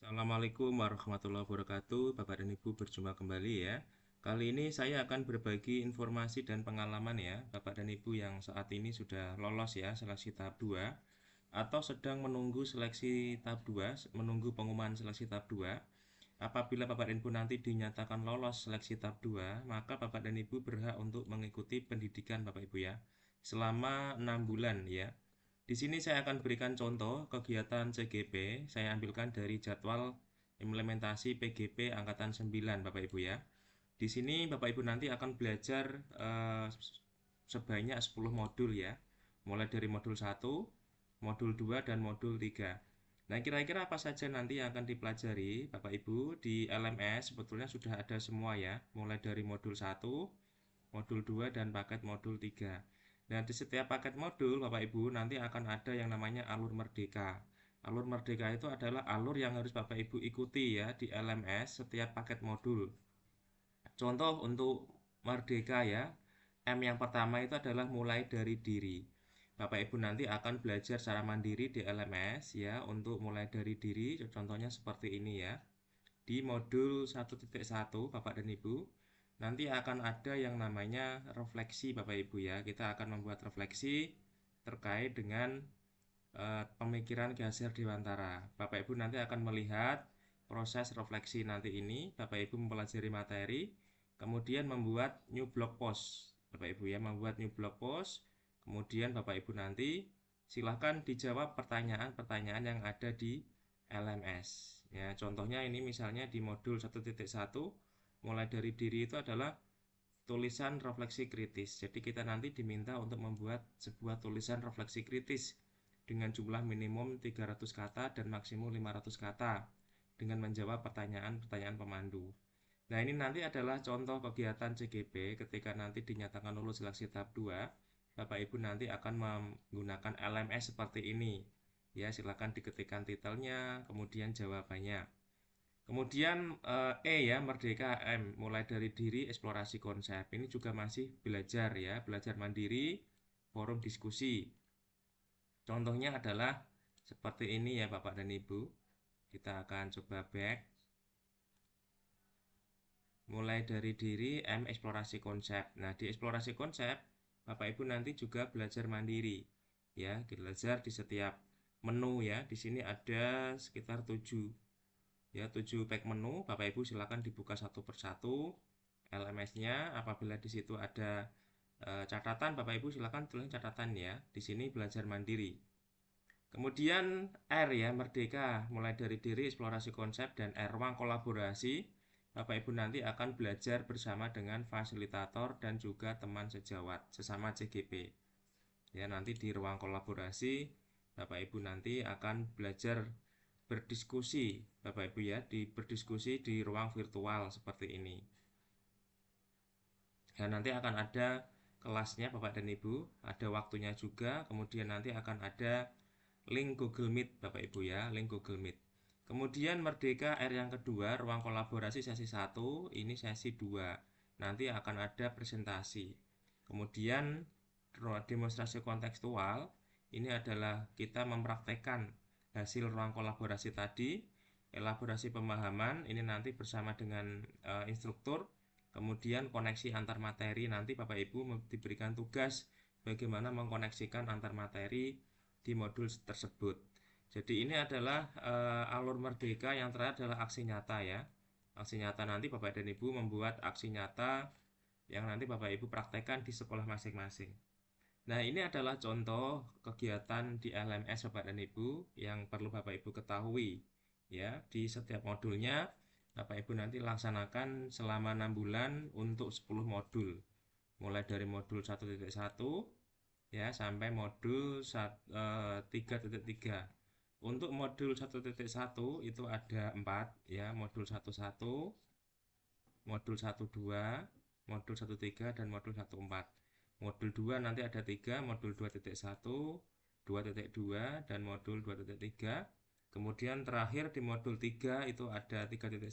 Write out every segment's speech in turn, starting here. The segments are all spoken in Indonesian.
Assalamualaikum warahmatullahi wabarakatuh, Bapak dan Ibu berjumpa kembali ya. Kali ini saya akan berbagi informasi dan pengalaman ya, Bapak dan Ibu yang saat ini sudah lolos ya seleksi tahap 2 atau sedang menunggu seleksi tahap 2, menunggu pengumuman seleksi tahap 2. Apabila Bapak dan Ibu nanti dinyatakan lolos seleksi tahap 2, maka Bapak dan Ibu berhak untuk mengikuti pendidikan Bapak Ibu ya selama 6 bulan ya. Di sini saya akan berikan contoh kegiatan CGP. Saya ambilkan dari jadwal implementasi PGP angkatan 9 Bapak Ibu ya. Di sini Bapak Ibu nanti akan belajar sebanyak 10 modul ya. Mulai dari modul 1, modul 2 dan modul 3. Nah, kira-kira apa saja nanti yang akan dipelajari Bapak Ibu di LMS sebetulnya sudah ada semua ya. Mulai dari modul 1, modul 2 dan paket modul 3. Nah, di setiap paket modul Bapak Ibu nanti akan ada yang namanya alur merdeka. Alur merdeka itu adalah alur yang harus Bapak Ibu ikuti ya di LMS setiap paket modul. Contoh untuk merdeka ya. M yang pertama itu adalah mulai dari diri. Bapak Ibu nanti akan belajar secara mandiri di LMS ya untuk mulai dari diri. Contohnya seperti ini ya. Di modul 1.1 Bapak dan Ibu nanti akan ada yang namanya refleksi Bapak Ibu ya. Kita akan membuat refleksi terkait dengan pemikiran Ki Hajar Dewantara. Bapak Ibu nanti akan melihat proses refleksi nanti ini. Bapak Ibu mempelajari materi, kemudian membuat new blog post. Bapak Ibu ya, membuat new blog post. Kemudian Bapak Ibu nanti silahkan dijawab pertanyaan-pertanyaan yang ada di LMS. Ya, contohnya ini misalnya di modul 1.1 mulai dari diri itu adalah tulisan refleksi kritis. Jadi kita nanti diminta untuk membuat sebuah tulisan refleksi kritis dengan jumlah minimum 300 kata dan maksimum 500 kata dengan menjawab pertanyaan-pertanyaan pemandu. Nah, ini nanti adalah contoh kegiatan CGP ketika nanti dinyatakan lulus seleksi tahap 2. Bapak Ibu nanti akan menggunakan LMS seperti ini. Ya, silakan diketikkan titelnya, kemudian jawabannya. Kemudian ya, Merdeka M, mulai dari diri, eksplorasi konsep. Ini juga masih belajar ya, belajar mandiri, forum diskusi. Contohnya adalah seperti ini ya Bapak dan Ibu. Kita akan coba back. Mulai dari diri, M, eksplorasi konsep. Nah, di eksplorasi konsep, Bapak Ibu nanti juga belajar mandiri. Ya, belajar di setiap menu ya. Di sini ada sekitar 7 ya, 7 pack menu. Bapak Ibu silakan dibuka satu persatu LMS-nya. Apabila di situ ada catatan, Bapak Ibu silakan tulis catatan ya. Di sini belajar mandiri. Kemudian R ya, merdeka, mulai dari diri, eksplorasi konsep, dan R, ruang kolaborasi. Bapak Ibu nanti akan belajar bersama dengan fasilitator dan juga teman sejawat, sesama CGP. Ya, nanti di ruang kolaborasi, Bapak Ibu nanti akan belajar berdiskusi, Bapak Ibu ya, berdiskusi di ruang virtual seperti ini. Dan nanti akan ada kelasnya Bapak dan Ibu, ada waktunya juga, kemudian nanti akan ada link Google Meet Bapak Ibu ya, link Google Meet. Kemudian Merdeka R yang kedua, ruang kolaborasi sesi 1, ini sesi 2. Nanti akan ada presentasi. Kemudian demonstrasi kontekstual, ini adalah kita mempraktekkan hasil ruang kolaborasi tadi, elaborasi pemahaman, ini nanti bersama dengan instruktur. Kemudian koneksi antar materi, nanti Bapak Ibu diberikan tugas bagaimana mengkoneksikan antar materi di modul tersebut. Jadi ini adalah alur merdeka. Yang terakhir adalah aksi nyata ya. Aksi nyata nanti Bapak dan Ibu membuat aksi nyata yang nanti Bapak Ibu praktekkan di sekolah masing-masing. Nah, ini adalah contoh kegiatan di LMS Bapak dan Ibu yang perlu Bapak Ibu ketahui ya. Di setiap modulnya Bapak Ibu nanti laksanakan selama 6 bulan untuk 10 modul. Mulai dari modul 1.1 ya sampai modul 3.3. Untuk modul 1.1 itu ada 4 ya, modul 11, modul 12, modul 13 dan modul 14. Modul 2 nanti ada 3, modul 2.1, 2.2 dan modul 2.3. Kemudian terakhir di modul 3 itu ada 3.1,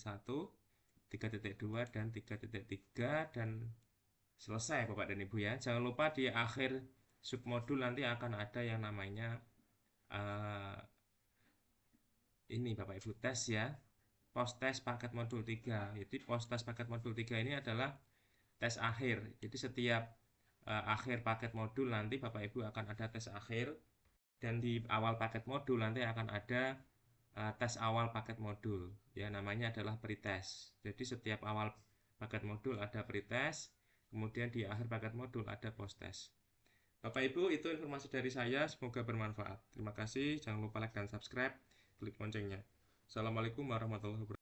3.2 dan 3.3 dan selesai Bapak dan Ibu ya. Jangan lupa di akhir submodul nanti akan ada yang namanya uh, ini Bapak Ibu tes ya. Post tes paket modul 3. Jadi post tes paket modul 3 ini adalah tes akhir. Jadi setiap akhir paket modul nanti Bapak Ibu akan ada tes akhir, dan di awal paket modul nanti akan ada tes awal paket modul. Ya, namanya adalah pretest. Jadi setiap awal paket modul ada pretest, kemudian di akhir paket modul ada post test. Bapak Ibu, itu informasi dari saya, semoga bermanfaat. Terima kasih, jangan lupa like dan subscribe, klik loncengnya. Assalamualaikum warahmatullahi wabarakatuh.